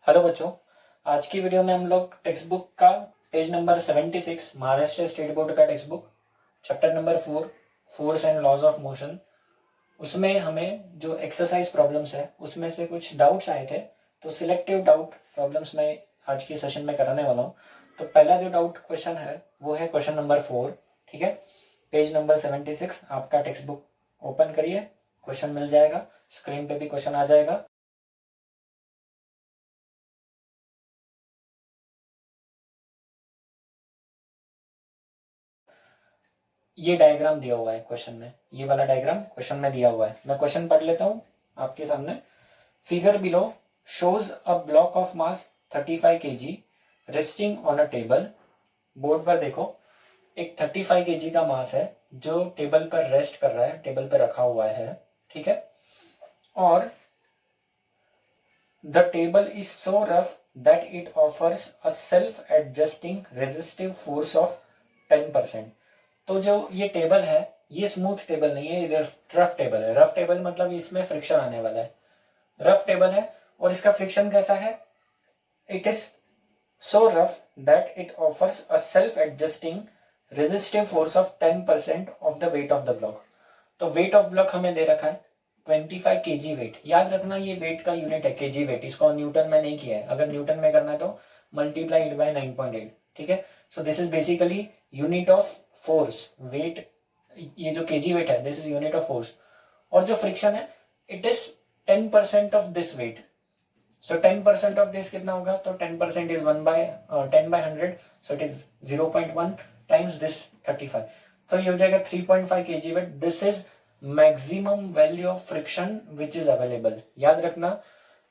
Hello बच्चों, आज की वीडियो में हम लोग टेक्स्ट बुक का page number 76 Maharashtra state board का textbook chapter number 4 force and laws of motion, उसमें हमें जो एक्सरसाइज प्रॉब्लम्स है उसमें से कुछ डाउट्स आए थे। तो सिलेक्टिव डाउट प्रॉब्लम्स मैं आज के सेशन में कराने वाला हूँ। तो पहला जो डाउट क्वेश्चन है वो है क्वेश्चन नंबर 4। ठीक है, पेज नंबर 76 आपका टेक्स्ट बुक ओपन करिए, क्वेश्चन मिल जाएगा, स्क्रीन पे भी क्वेश्चन आ जाएगा। ये डायग्राम दिया हुआ है क्वेश्चन में, ये वाला डायग्राम क्वेश्चन में दिया हुआ है। मैं क्वेश्चन पढ़ लेता हूँ आपके सामने। Figure below shows a block of mass 35 kg resting on a table. Board पर देखो, एक 35 kg का मास है जो टेबल पर रेस्ट कर रहा है, टेबल पर रखा हुआ है। ठीक है, और the table is so rough that it offers a self adjusting resistive force of 10%। तो जो ये टेबल है ये स्मूथ टेबल नहीं है, ये रफ टेबल है। रफ टेबल मतलब इसमें फ्रिक्शन आने वाला है। रफ टेबल है और इसका फ्रिक्शन कैसा है? It is so rough that it offers a self adjusting resistive force of 10% of the weight of the block. तो वेट ऑफ ब्लॉक हमें दे रखा है 25 kg वेट। याद रखना ये वेट का यूनिट है केजी वेट, इसको न्यूटन में नहीं किया है। अगर न्यूटन में करना है तो मल्टीप्लाइड बाय 9.8। ठीक है, so this is basically unit of force. Weight, ये जो केजी वेट है this is unit of force, और जो फ्रिक्शन है it is 10% of this weight. So 10% of this कितना होगा? तो 10% is 10/100, so it is 0.1 times this 35। तो ये हो जाएगा 3.5 kg weight. This is maximum value of friction which is available. याद रखना,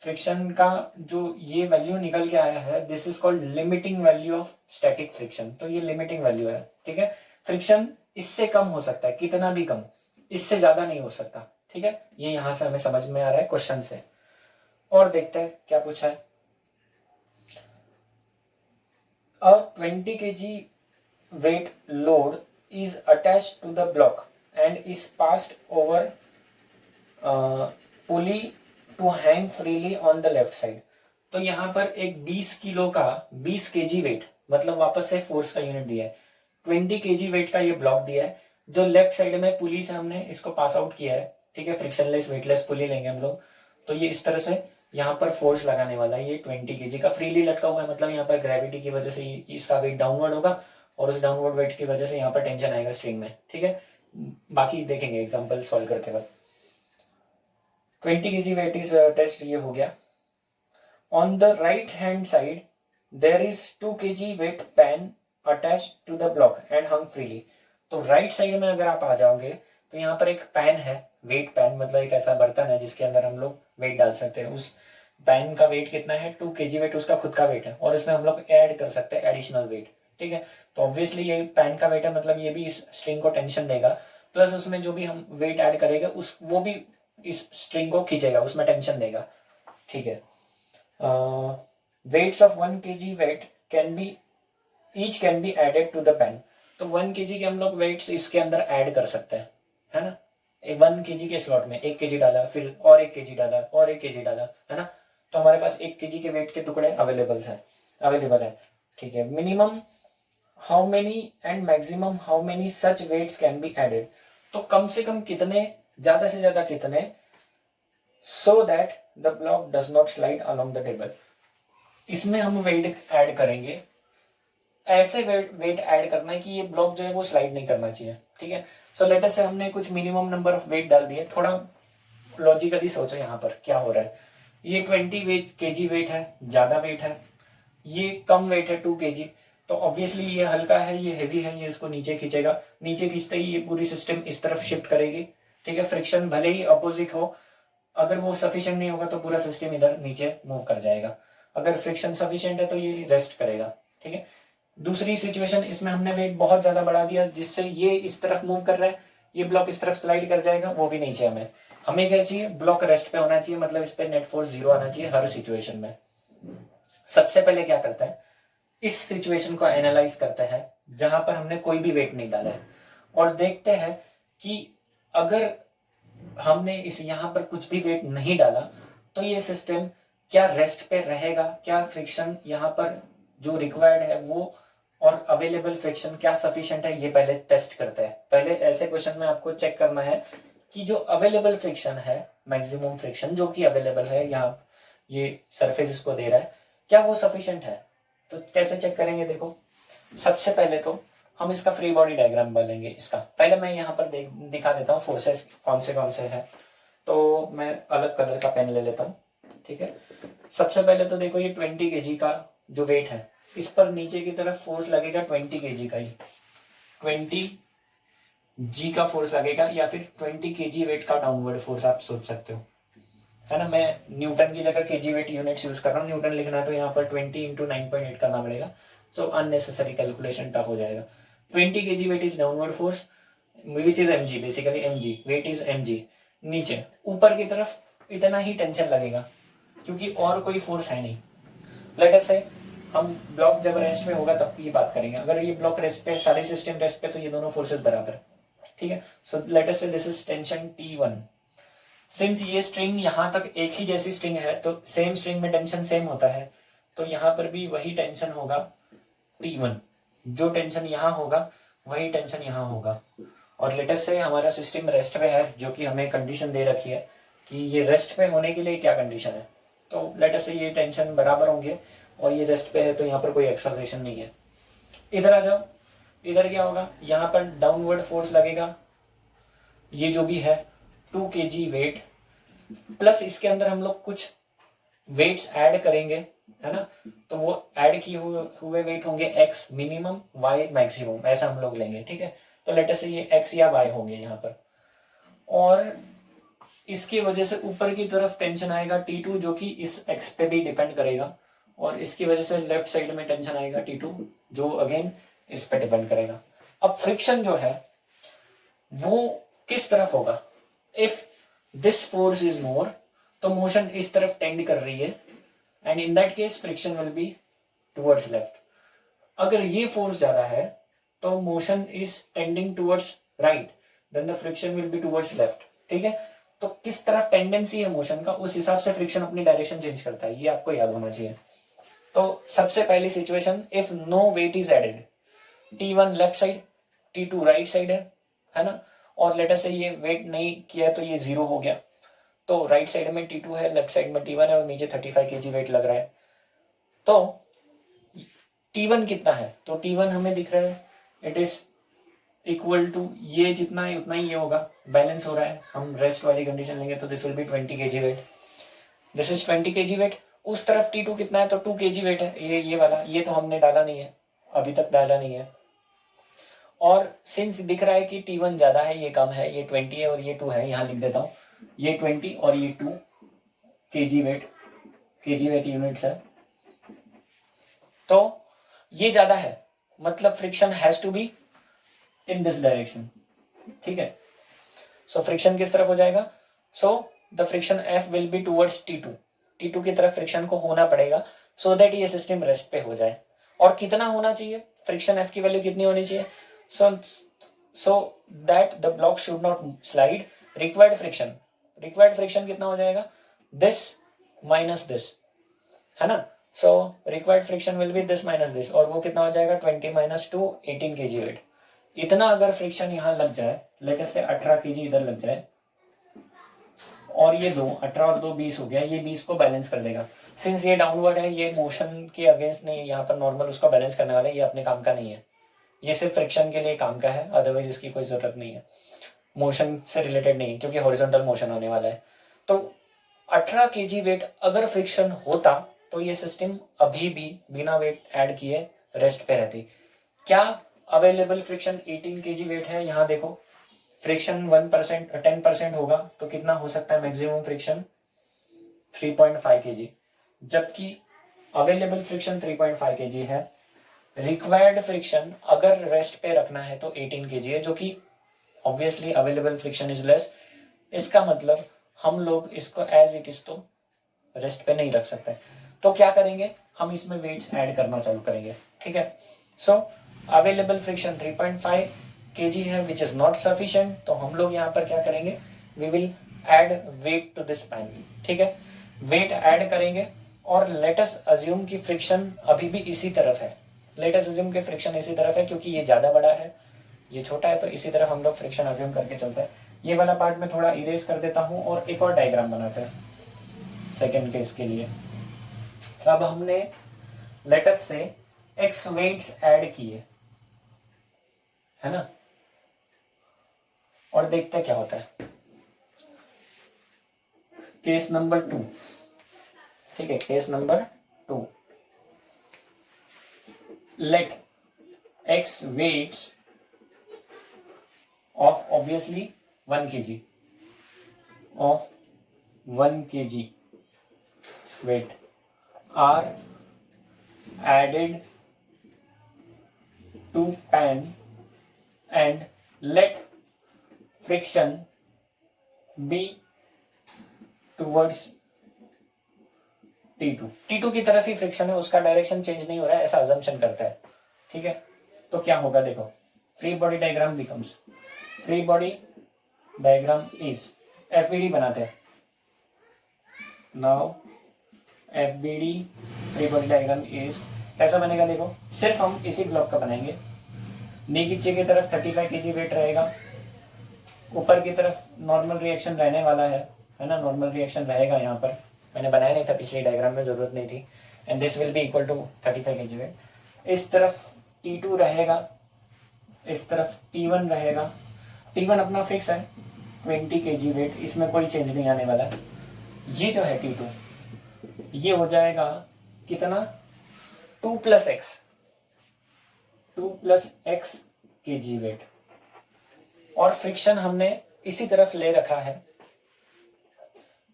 फ्रिक्शन का जो ये वैल्यू निकल के आया है this is called limiting value of static friction. तो ये लिमिटिंग वैल्यू है। ठीक है, फ्रिक्शन इससे कम हो सकता है, कितना भी कम, इससे ज्यादा नहीं हो सकता। ठीक है, ये यहां से हमें समझ में आ रहा है क्वेश्चन से। और देखते हैं क्या पूछा है। अ 20 kg weight load is attached to the block and is passed over pulley to hang freely on the left side। तो यहाँ पर एक 20 किलो का 20 kg वेट, मतलब वापस से फोर्स का यूनिट दिया है। 20 kg वेट का ये ब्लॉक दिया है जो लेफ्ट साइड में पुली से हमने इसको पास आउट किया है। ठीक है, फ्रिक्शनलेस वेटलेस पुली लेंगे हम लोग। तो ये इस तरह से यहाँ पर फोर्स लगाने वाला है। ये 20 kg का फ्रीली लटका हुआ है, मतलब यहाँ पर ग्रेविटी की वजह से इसका वेट डाउनवर्ड होगा और उस डाउनवर्ड वेट की वजह से यहाँ पर टेंशन आएगा स्ट्रिंग में। ठीक है, बाकी देखेंगे एग्जाम्पल सॉल्व करते वक्त। 20 kg वेट इज टेस्ट, ये हो गया। On the right hand side there is 2 kg weight pan attach to the block and hung freely. तो राइट साइड में अगर आप आ जाओगे तो यहाँ पर एक पैन है, वेट पैन मतलब एक ऐसा बर्तन है जिसके अंदर हम लोग वेट डाल सकते हैं। उस पैन का वेट कितना है? 2 kg वेट उसका खुद का वेट है, और इसमें हम लोग ऐड कर सकते हैं एडिशनल वेट। ठीक है, तो ऑब्वियसली ये पैन का वेट है, मतलब ये भी इस स्ट्रिंग को टेंशन देगा, प्लस उसमें जो भी हम वेट ऐड करेगा उस वो भी इस स्ट्रिंग को खींचेगा, उसमें टेंशन देगा। ठीक है, weights of 1 kg weight can be each can be added to the pan. तो 1 kg के हम लोग वेट्स इसके अंदर ऐड कर सकते हैं, है ना। 1 kg के स्लॉट में 1 kg डाला, फिर और 1 kg डाला और 1 kg डाला, है ना। तो हमारे पास 1 kg के वेट के टुकड़े अवेलेबल है। ठीक है, minimum how many and maximum how many such weights can be added. तो कम से कम कितने, ज्यादा से ज्यादा कितने, so that the block does not slide along the table. इसमें हम वेट ऐड करेंगे, ऐसे वेट ऐड करना है कि ये ब्लॉक जो है वो स्लाइड नहीं करना चाहिए। ठीक है, सो लेटर से हमने कुछ मिनिमम नंबर ऑफ वेट डाल दिए। थोड़ा लॉजिकली सोचो यहाँ पर क्या हो रहा है। ये 20 kg वेट है, ज्यादा वेट है। ये कम वेट है 2 kg। तो ऑब्वियसली ये हल्का है, ये हेवी है, ये इसको नीचे खींचेगा। नीचे खींचते ही ये पूरी सिस्टम इस तरफ शिफ्ट करेगी। ठीक है, फ्रिक्शन भले ही अपोजिट हो, अगर वो सफिशिएंट नहीं होगा तो पूरा सिस्टम इधर नीचे मूव कर जाएगा। अगर फ्रिक्शन सफिशिएंट है तो ये रेस्ट करेगा। ठीक है, दूसरी सिचुएशन, इसमें हमने वेट बहुत ज्यादा बढ़ा दिया जिससे ये इस तरफ मूव कर रहा है, ये ब्लॉक इस तरफ स्लाइड कर जाएगा, वो भी नहीं चाहिए हमें। हमें क्या चाहिए? ब्लॉक रेस्ट पे होना चाहिए, मतलब इस पे नेट फोर्स 0 आना चाहिए हर सिचुएशन में। सबसे पहले क्या करता है, इस सिचुएशन को एनालाइज करते हैं जहां पर हमने कोई भी वेट नहीं डाला है, और देखते हैं कि अगर हमने इस यहां पर कुछ भी वेट नहीं डाला तो ये सिस्टम क्या रेस्ट पे रहेगा, क्या फ्रिक्शन यहाँ पर जो रिक्वायर्ड है वो और अवेलेबल फ्रिक्शन क्या सफिशिएंट है, ये पहले टेस्ट करता है। पहले ऐसे क्वेश्चन में आपको चेक करना है कि जो अवेलेबल फ्रिक्शन है, मैक्सिमम फ्रिक्शन जो कि अवेलेबल है यहाँ, ये सरफेस इसको दे रहा है, क्या वो सफिशिएंट है। तो कैसे चेक करेंगे, देखो सबसे पहले तो हम इसका फ्री बॉडी डायग्राम बनेंगे। इसका पहले मैं यहाँ पर दिखा देता हूँ फोर्सेस कौन से हैं। तो मैं अलग कलर का पेन ले लेता हूँ, ठीक है। सबसे पहले तो देखो ये 20 kg का जो वेट है, इस पर नीचे की तरफ फोर्स लगेगा 20 kg का ही, 20 G का फोर्स लगेगा, या फिर 20 kg वेट का डाउनवर्ड फोर्स आप सोच सकते हो, है ना। मैं न्यूटन की जगह केजी वेट यूनिट्स यूज कर रहा हूँ, न्यूटन लिखना है तो यहाँ पर 20 इंटू 9.8 करना पड़ेगा, सो अननेसेसरी कैलकुलेशन टफ हो जाएगा। 20 kg weight is downward force which is mg, basically mg weight is mg। नीचे ऊपर की तरफ इतना ही टेंशन लगेगा क्योंकि और कोई फोर्स है नहीं। लेट अस से हम ब्लॉक जब रेस्ट पे होगा तब ये बात करेंगे, अगर ये ब्लॉक रेस्ट पे, सारे सिस्टम रेस्ट पे, तो ये दोनों फोर्सेस बराबर, ठीक है। सो लेट अस से this is tension T1। Since ये स्ट्रिंग यहाँ तक एक ही जैसी स्ट्रिंग है तो सेम स्ट्रिंग में टेंशन सेम होता है, तो यहाँ पर भी वही टेंशन होगा T1, जो टेंशन यहाँ होगा वही टेंशन यहाँ होगा। और लेटेस्ट से हमारा सिस्टम रेस्ट पे है, जो कि हमें कंडीशन दे रखी है कि ये रेस्ट पे होने के लिए क्या कंडीशन है। तो लेटेस्ट से ये टेंशन बराबर होंगे और ये रेस्ट पे है तो यहाँ पर कोई एक्सेलरेशन नहीं है। इधर आ जाओ, इधर क्या होगा, यहाँ पर डाउनवर्ड फोर्स लगेगा, ये जो भी है 2 kg वेट, प्लस इसके अंदर हम लोग कुछ वेट्स ऐड करेंगे, है ना। तो वो ऐड किए हुए वेट होंगे x मिनिमम y मैक्सिमम, ऐसा हम लोग लेंगे, ठीक है। तो लेटर से ये x या y होंगे यहाँ पर, और इसकी वजह से ऊपर की तरफ टेंशन आएगा T2 जो कि इस x पे भी डिपेंड करेगा, और इसकी वजह से लेफ्ट साइड में टेंशन आएगा T2 जो अगेन इस पे डिपेंड करेगा। अब फ्रिक्शन जो है वो किस तरफ होगा, if this force is more तो मोशन इस तरफ टेंड कर रही है, and in that case friction will be towards left. अगर ये फोर्स ज्यादा है तो motion is tending towards right, then the friction will be towards left, ठीक है। तो किस तरफ टेंडेंसी है मोशन का, उस हिसाब से फ्रिक्शन अपनी डायरेक्शन चेंज करता है, ये आपको याद होना चाहिए। तो सबसे पहली situation, if no weight is added, T1 left side, T2 right side है ना, और लेटर से ये वेट नहीं किया तो ये 0 हो गया, तो राइट साइड में T2 है, लेफ्ट साइड में T1 है, और नीचे 35 kg वेट लग रहा है। तो T1 कितना है, तो T1 हमें दिख रहा है इट इज इक्वल टू, ये जितना है उतना ही ये होगा, बैलेंस हो रहा है। हम रेस्ट वाली कंडीशन लेंगे तो this will be 20 kg weight, this is 20 kg weight. उस तरफ T2 कितना है, तो 2 kg वेट है, ये वाला, ये तो हमने डाला नहीं है, अभी तक डाला नहीं है। और सिंस दिख रहा है कि T1 ज्यादा है, ये कम है, ये 20 है और ये 2 है, यहाँ लिख देता हूँ, ये 20 और ये 2 kg वेट यूनिट्स है, तो ये ज्यादा है, मतलब friction has to be in this direction, ठीक है। सो फ्रिक्शन किस तरफ हो जाएगा, so the friction F will be towards T2 की तरफ फ्रिक्शन को होना पड़ेगा, सो दैट ये सिस्टम रेस्ट पे हो जाए। और कितना होना चाहिए, फ्रिक्शन F की वैल्यू कितनी होनी चाहिए, so that the block should not slide, required friction कितना हो जाएगा, this minus this, है ना। so required friction will be this minus this, और वो कितना हो जाएगा 20 minus 2 18 kg वेट। इतना अगर फ्रिक्शन यहाँ लग जाए, लेट से 18 kg इधर लग जाए, और ये 18 और 2 20 हो गया, ये 20 को बैलेंस कर देगा। सिंस ये डाउनवर्ड है, ये मोशन के अगेंस्ट नहीं है, यहाँ पर नॉर्मल उसका बैलेंस करने वाला है, ये अपने काम का नहीं है, ये सिर्फ फ्रिक्शन के लिए काम का है, अदरवाइज इसकी कोई जरूरत नहीं है, मोशन से रिलेटेड नहीं, क्योंकि हॉरिजॉन्टल मोशन होने वाला है। तो 18 kg वेट अगर फ्रिक्शन होता तो ये सिस्टम अभी भी बिना वेट ऐड किए रेस्ट पे रहती। क्या अवेलेबल फ्रिक्शन 18 kg वेट है, यहाँ देखो फ्रिक्शन 1% 10% होगा तो कितना हो सकता है मैक्सिमम फ्रिक्शन 3.5 kg, जबकि अवेलेबल फ्रिक्शन 3.5 kg है। रिक्वायर्ड फ्रिक्शन अगर रेस्ट पे रखना है तो 18 kg है, जो कि obviously available friction is less. इसका मतलब हम लोग इसको एज इट इज तो रेस्ट पे नहीं रख सकते, तो क्या करेंगे, हम इसमें वेट्स ऐड करना चालू करेंगे, ठीक है। सो अवेलेबल फ्रिक्शन 3.5 kg है विच इज नॉट सफिशिएंट, तो हम लोग यहाँ पर क्या करेंगे, we will add weight to this pan, ठीक है। वेट ऐड करेंगे और लेट अस अज्यूम कि फ्रिक्शन अभी भी इसी तरफ है, लेट अस अज्यूम कि फ्रिक्शन इसी तरफ है क्योंकि ये ज़्यादा बड़ा है, ये छोटा है, तो इसी तरफ हम लोग फ्रिक्शन अज्यूम करके चलते हैं। ये वाला पार्ट मैं थोड़ा इरेज कर देता हूँ और एक और डायग्राम बनाते हैं सेकेंड केस के लिए। अब हमने let's say x weights add किए, है ना, और देखते क्या होता है। केस नंबर 2, ठीक है, case number 2, let X weights of obviously 1 kg of 1 kg weight are added to pan and let friction be towards T2। T2 की तरफ ही फ्रिक्शन है, उसका डायरेक्शन चेंज नहीं हो रहा है, ऐसा अजम्पशन करता है, ठीक है। तो क्या होगा देखो, free body diagram becomes, free body diagram is, FBD बनाते हैं now, FBD free body diagram is कैसा बनेगा देखो, सिर्फ हम इसी ब्लॉक का बनाएंगे। नीचे की तरफ 35 kg वेट रहेगा, ऊपर की तरफ नॉर्मल रिएक्शन रहने वाला है ना, नॉर्मल रिएक्शन रहेगा यहाँ पर, मैंने बनाया नहीं था पिछले डायग्राम में, जरूरत नहीं थी। And this will be equal to 35 kg weight. इस तरफ T2 रहेगा, इस तरफ T1 रहेगा। T1 अपना फिक्स है 20 kg वेट, इसमें कोई चेंज नहीं आने वाला। ये जो है T2, ये हो जाएगा कितना, 2 + x, 2 + x kg वेट, और फ्रिक्शन हमने इसी तरफ ले रखा है,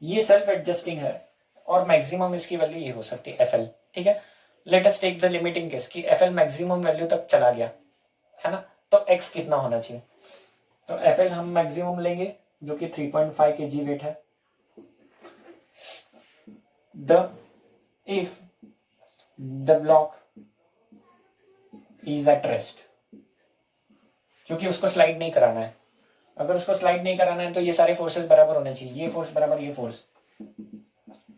ये सेल्फ एडजस्टिंग है, और मैक्सिमम इसकी वैल्यू ये हो सकती है FL, ठीक है। Let us take the limiting case कि FL मैक्सिमम वैल्यू तक चला गया, है ना, तो x कितना होना चाहिए, तो FL हम मैक्सिमम लेंगे जो कि 3.5 kg वेट है। If the block is at rest, क्योंकि उसको स्लाइड नहीं कराना है, अगर उसको स्लाइड नहीं कराना है तो ये सारे फोर्सेस बराबर होने चाहिए, ये फोर्स बराबर ये force,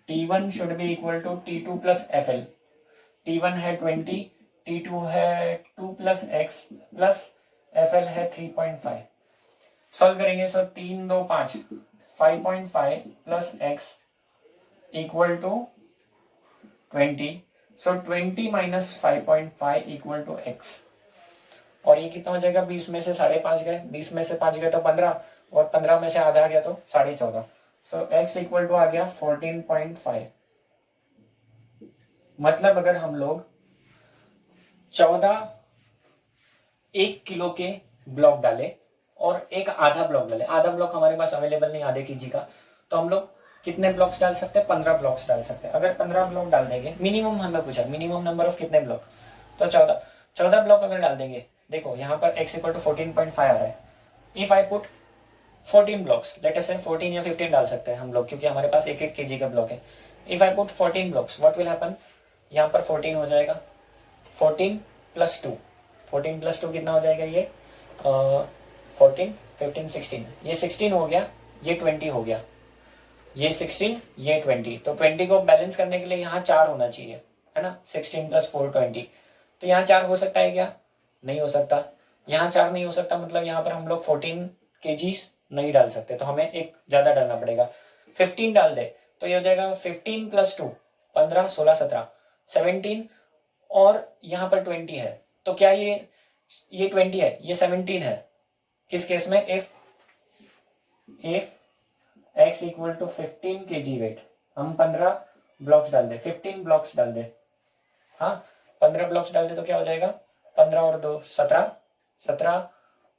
T1 should be equal to T2 + FL। T1 है 20, T2 है 2 + x प्लस FL है 3.5। सॉल्व करेंगे, so 3 2 5, 5.5 + x equal to 20, so 20 - 5.5 equal to x, और ये कितना हो जाएगा, 20 में से 5.5 गए, 20 में से 5 गए तो 15, और 15 में से आधा गया तो 14.5, सो x इक्वल टू आ गया 14.5। मतलब अगर हम लोग 14 1 किलो के ब्लॉक डाले और एक आधा ब्लॉक डाले, आधा ब्लॉक हमारे पास अवेलेबल नहीं आधे केजी का, तो हम लोग कितने ब्लॉक्स डाल सकते हैं, 15 ब्लॉक्स डाल सकते हैं। अगर 15 ब्लॉक डाल देंगे, मिनिमम हमें पूछा मिनिमम नंबर ऑफ कितने ब्लॉक, तो 14 ब्लॉक अगर डाल देंगे, देखो यहाँ पर x इक्वल टू 14.5 आ रहा है। If I put 14 blocks, let us से 14 या 15 डाल सकते हैं हम लोग, क्योंकि हमारे पास 1 kg का ब्लॉक है। If I put 14 blocks, what will happen, यहाँ पर 14 हो जाएगा, 14 + 2, 14 + 2 कितना हो जाएगा, ये 14 15 16, ये 16 हो गया, ये 20 हो गया, ये 16 ये 20, तो 20 को बैलेंस करने के लिए यहाँ 4 होना चाहिए, है ना, 16 + 4 20, तो यहाँ 4 हो सकता है क्या, नहीं हो सकता, यहाँ 4 नहीं हो सकता, मतलब यहाँ पर हम लोग 14 kg नहीं डाल सकते, तो हमें एक ज्यादा डालना पड़ेगा, 15 डाल दे तो ये हो जाएगा 15 + 2 15 16 17 17, और यहाँ पर 20 है, तो क्या ये 20 है, ये 17 है, किस केस में, if x equal to 15 kg weight, हम 15 ब्लॉक्स डाल दे, 15 ब्लॉक्स डाल दे, हाँ 15 ब्लॉक्स डाल दे तो क्या हो जाएगा, 15 और 2 17, 17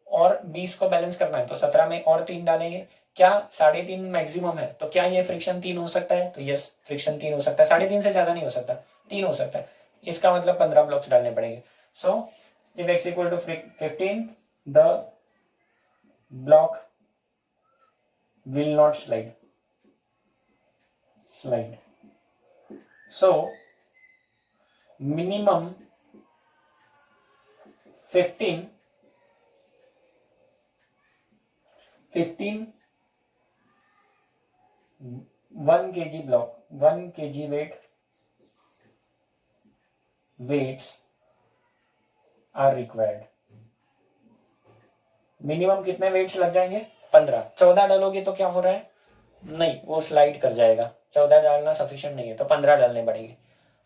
और 20 को बैलेंस करना है तो 17 में और 3 डालेंगे, क्या 3.5 मैक्सिमम है, तो क्या ये फ्रिक्शन 3 हो सकता है, तो यस फ्रिक्शन 3 हो सकता है, 3.5 से ज्यादा नहीं हो सकता, 3 हो सकता है, इसका मतलब 15 ब्लॉक्स डालने पड़ेंगे। So if x equal to 15, the block will not slide, so minimum 15 1 kg block, 1 kg weight weights are required. Minimum कितने वेट्स लग जाएंगे? 15। 14 डालोगे तो क्या हो रहा है? नहीं, वो स्लाइड कर जाएगा। 14 डालना सफिशिएंट नहीं है, तो 15 डालने पड़ेंगे।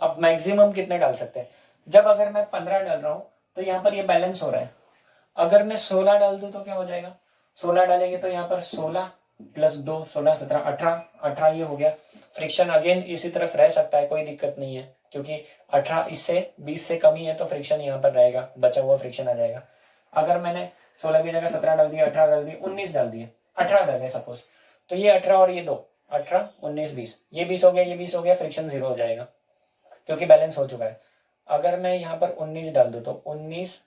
अब मैक्सिमम कितने डाल सकते हैं? जब अगर मैं 15 डाल रहा हूं तो यहाँ पर ये बैलेंस हो रहा है। अगर मैं 16 डाल दूं तो क्या हो जाएगा? 16 डालेंगे तो यहाँ पर 16 प्लस 2 16 17 18 18 ये हो गया। फ्रिक्शन अगेन इसी तरफ रह सकता है, कोई दिक्कत नहीं है, क्योंकि 18 इससे 20 से कम ही है, तो फ्रिक्शन यहाँ पर रहेगा, बचा हुआ फ्रिक्शन आ जाएगा। अगर मैंने 16 की जगह 17 डाल दिया, 18 डाल दिया, 19 डाल दिए, 18 डाले सपोज, तो ये 18 और ये 2, 18 19 20, ये 20 हो गया, ये 20 हो गया, फ्रिक्शन 0 हो जाएगा क्योंकि बैलेंस हो चुका है। अगर मैं यहाँ पर 19 डाल दूं तो 19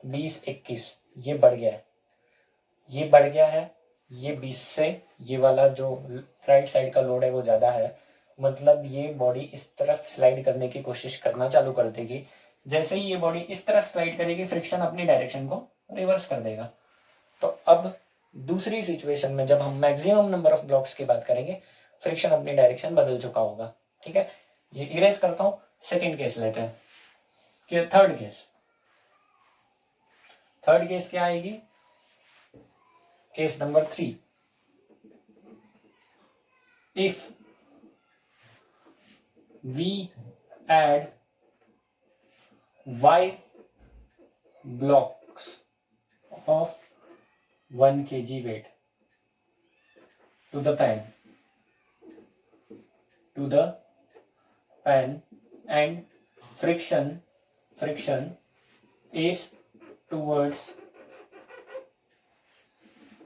20 21 ये बढ़ गया है, ये बढ़ गया है, ये 20 से ये वाला जो राइट साइड का लोड है वो ज्यादा है, मतलब ये बॉडी इस तरफ स्लाइड करने की कोशिश करना चालू कर देगी। जैसे ही ये बॉडी इस तरफ स्लाइड करेगी, फ्रिक्शन अपनी डायरेक्शन को रिवर्स कर देगा। तो अब दूसरी सिचुएशन में जब हम मैक्सिमम नंबर ऑफ ब्लॉक्स की बात करेंगे, फ्रिक्शन अपनी डायरेक्शन बदल चुका होगा। ठीक है, ये इरेज करता हूं। सेकेंड केस लेते हैं कि थर्ड केस क्या आएगी? Case number 3, if we add y blocks of 1 kg weight to the pan and friction is towards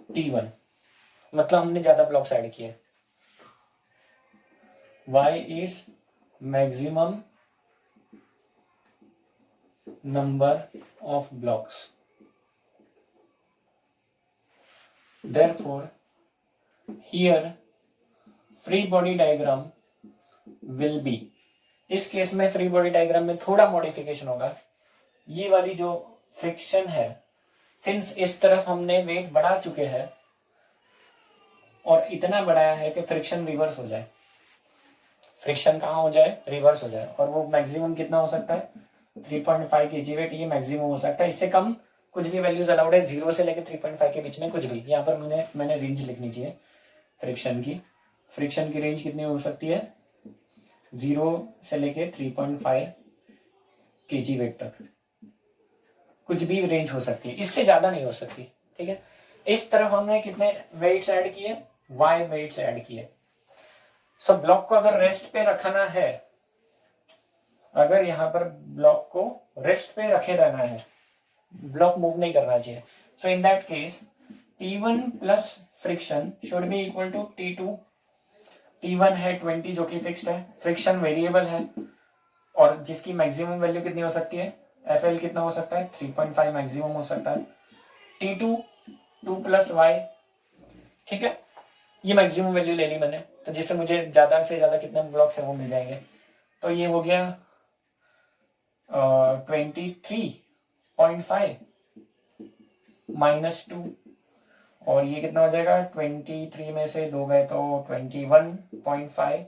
T1, मतलब हमने ज्यादा ब्लॉक्स ऐड किए। y is maximum number of blocks, therefore here free body diagram will be, इस case में free body diagram में थोड़ा modification होगा। ये वाली जो फ्रिक्शन है, सिंस इस तरफ हमने वेट बढ़ा चुके हैं और इतना बढ़ाया है कि फ्रिक्शन रिवर्स हो जाए, फ्रिक्शन कहाँ हो जाए? रिवर्स हो जाए। और वो मैक्सिमम कितना हो सकता है? 3.5 kg वेट, ये मैक्सिमम हो सकता है। इससे कम कुछ भी वैल्यूज अलाउड है, 0 से लेकर 3.5 के बीच में कुछ भी। यहाँ पर मैंने रेंज लिखनी चाहिए फ्रिक्शन की रेंज कितनी हो सकती है? 0 से लेकर 3.5 kg वेट तक कुछ भी रेंज हो सकती है, इससे ज्यादा नहीं हो सकती। ठीक है, इस तरफ हमने कितने वेट्स ऐड किए? y वेट्स ऐड किए। सो ब्लॉक को अगर रेस्ट पे रखना है, अगर यहाँ पर ब्लॉक को रेस्ट पे रखे रहना है, ब्लॉक मूव नहीं करना चाहिए, so in that case T1 plus friction should be equal to T2। T1 है 20 जो कि फिक्स्ड है, फ्रिक्शन वेरिएबल है और जिसकी मैक्सिमम वैल्यू कितनी हो सकती है? FL कितना हो सकता है? 3.5 मैक्सिमम हो सकता है। T2 2 प्लस वाई, ठीक है, ये मैक्सिमम वैल्यू ले ली मैंने, तो जिससे मुझे ज्यादा से ज्यादा कितने ब्लॉक्स है वो मिल जाएंगे। तो ये हो गया 23.5 माइनस 2, और ये कितना हो जाएगा? 23 में से 2 गए तो 21.5,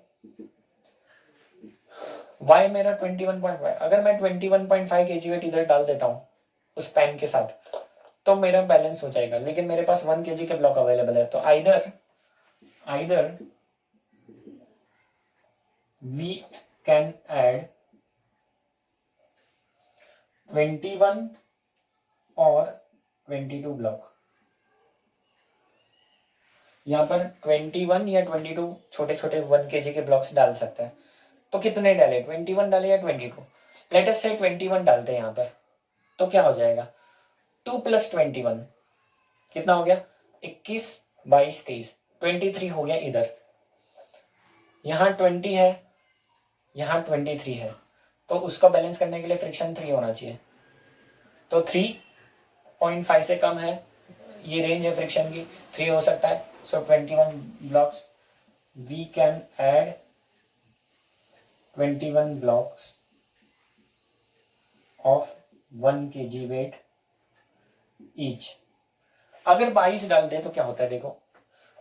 y मेरा 21.5। अगर मैं 21.5 kg वेट इधर डाल देता हूँ उस पेन के साथ, तो मेरा बैलेंस हो जाएगा, लेकिन मेरे पास 1 kg के ब्लॉक अवेलेबल है। तो आइदर we can add 21 और 22 ब्लॉक। यहाँ पर 21 या 22 छोटे छोटे 1 kg के ब्लॉक्स डाल सकते हैं। तो कितने डाले? 21 डाले या 22? लेट अस से 21 डालते हैं यहाँ पर, तो क्या हो जाएगा? 2 प्लस 21 कितना हो गया? 21 22 23, 23 हो गया इधर। यहाँ 20 है, यहाँ 23 है, तो उसका बैलेंस करने के लिए फ्रिक्शन 3 होना चाहिए। तो 3.5 से कम है, ये रेंज है फ्रिक्शन की, 3 हो सकता है। So 21 blocks, we can add 21 blocks of 1 kg weight each. अगर 22 डाल दे तो क्या होता है? देखो,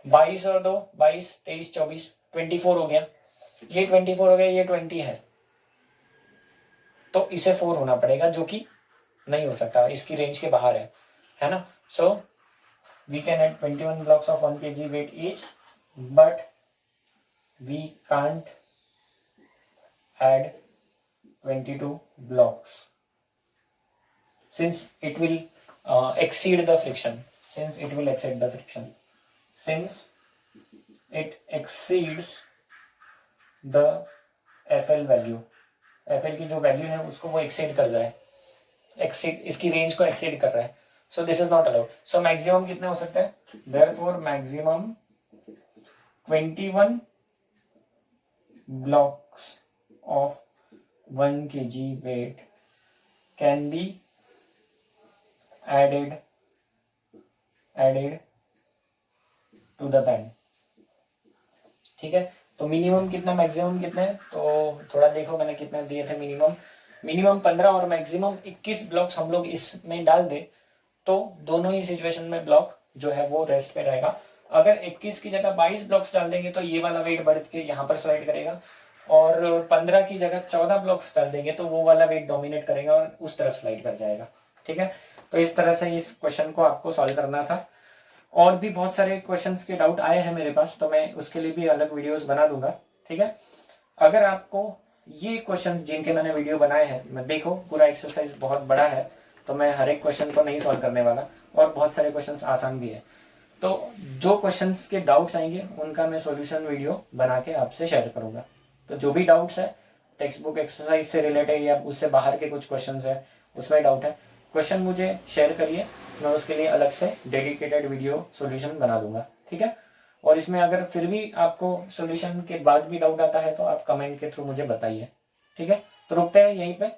22 और 2 22 23 24 24 हो गया, ये 24 हो गया, ये 20 है, तो इसे 4 होना पड़ेगा, जो कि नहीं हो सकता, इसकी रेंज के बाहर है ना। So we can add 21 blocks of 1 kg weight each, but we can't add 22 blocks since it will exceed the friction, since it exceeds the FL value, FL की जो वैल्यू है उसको वो एक्सीड कर जाए, एक्सीड इसकी रेंज को exceed कर रहा है, so this is not allowed. So maximum कितना हो सकता है, therefore maximum 21 blocks of 1 kg weight can be added to the pan। ठीक है, तो मिनिमम कितना मैक्सिमम कितना है, तो थोड़ा देखो मैंने कितना दिए थे। मिनिमम 15 और मैक्सिमम 21 ब्लॉक्स हम लोग इसमें डाल दे तो दोनों ही सिचुएशन में ब्लॉक जो है वो रेस्ट पे रहेगा। अगर 21 की जगह 22 ब्लॉक्स डाल देंगे तो ये वाला वेट बढ़ के यहाँ पर स्लाइड करेगा, और 15 की जगह 14 ब्लॉक्स डाल देंगे तो वो वाला वेट डोमिनेट करेगा और उस तरफ स्लाइड कर जाएगा। ठीक है, तो इस तरह से इस क्वेश्चन को आपको सॉल्व करना था। और भी बहुत सारे क्वेश्चंस के डाउट आए हैं मेरे पास, तो मैं उसके लिए भी अलग वीडियोस बना दूंगा। ठीक है, अगर आपको ये क्वेश्चन जिनके मैंने वीडियो बनाए हैं, मैं देखो पूरा एक्सरसाइज बहुत बड़ा है तो मैं हर एक क्वेश्चन को नहीं सॉल्व करने वाला, और बहुत सारे क्वेश्चंस आसान भी है, तो जो क्वेश्चंस के डाउट्स आएंगे उनका मैं सॉल्यूशन वीडियो बना के आपसे शेयर करूंगा। तो जो भी डाउट्स है टेक्स्ट बुक एक्सरसाइज से रिलेटेड या उससे बाहर के कुछ क्वेश्चंस है उसमें डाउट है, क्वेश्चन मुझे शेयर करिए, मैं उसके लिए अलग से डेडिकेटेड वीडियो सॉल्यूशन बना दूंगा। ठीक है, और इसमें अगर फिर भी आपको सॉल्यूशन के बाद भी डाउट आता है तो आप कमेंट के थ्रू मुझे बताइए। ठीक है, तो रुकते हैं यहीं पे।